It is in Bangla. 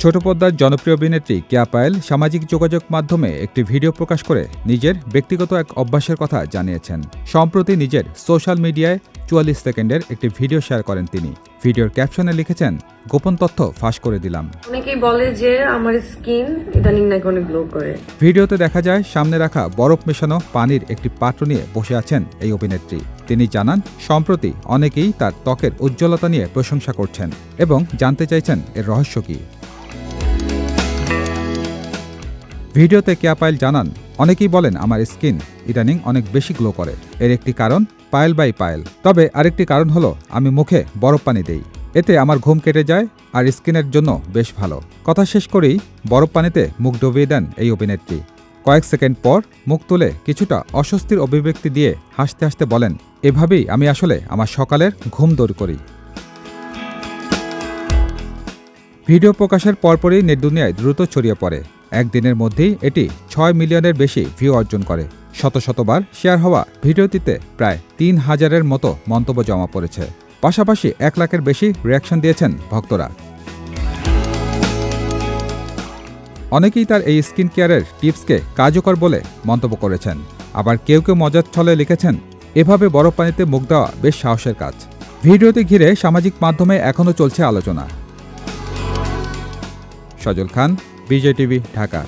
ছোট পর্দার জনপ্রিয় অভিনেত্রী কেয়া পায়েল সামাজিক যোগাযোগ মাধ্যমে একটি ভিডিও প্রকাশ করে নিজের ব্যক্তিগত এক অভ্যাসের কথা জানিয়েছেন। সম্প্রতি নিজের সোশ্যাল মিডিয়ায় ৪৪ সেকেন্ডের একটি ভিডিও শেয়ার করেন তিনি। ভিডিওর ক্যাপশনে লিখেছেন, গোপন তথ্য ফাঁস করে দিলাম। অনেকেই বলে যে আমার স্কিন ইদানিং নাকি অনেক গ্লো করে। ভিডিওতে দেখা যায় সামনে রাখা বরফ মেশানো পানির একটি পাত্র নিয়ে বসে আছেন এই অভিনেত্রী। তিনি জানান, সম্প্রতি অনেকেই তার ত্বকের উজ্জ্বলতা নিয়ে প্রশংসা করছেন এবং জানতে চাইছেন এর রহস্য কী। ভিডিওতে কেয়া পায়েল জানান, অনেকেই বলেন আমার স্কিন ইদানিং অনেক বেশি গ্লো করে। এর একটি কারণ পায়েল বাই পায়েল। তবে আরেকটি কারণ হলো আমি মুখে বরফ পানি দেই। এতে আমার ঘুম কেটে যায় আর স্কিনের জন্য বেশ ভালো। কথা শেষ করেই বরফ পানিতে মুখ ডুবিয়ে দেন এই অভিনেত্রী। কয়েক সেকেন্ড পর মুখ তুলে কিছুটা অস্বস্তির অভিব্যক্তি দিয়ে হাসতে হাসতে বলেন, এভাবেই আমি আসলে আমার সকালের ঘুম দূর করি। ভিডিও প্রকাশের পরপরই নেট দুনিয়ায় দ্রুত ছড়িয়ে পড়ে। একদিনের মধ্যেই এটি ৬ মিলিয়নের বেশি ভিউ অর্জন করে। শত শতবার শেয়ার হওয়া ভিডিওটিতে প্রায় ৩,০০০-এর মতো মন্তব্য জমা পড়েছে। পাশাপাশি ১ লাখের বেশি রিয়াকশন দিয়েছেন ভক্তরা। অনেকেই তার এই স্কিন কেয়ারের টিপসকে কার্যকর বলে মন্তব্য করেছেন। আবার কেউ কেউ মজার ছলে লিখেছেন, এভাবে বরফ পানিতে মুখ দেওয়া বেশ সাহসের কাজ। ভিডিওটি ঘিরে সামাজিক মাধ্যমে এখনও চলছে আলোচনা। সজল খান, বিজয় টিভি, ঢাকা।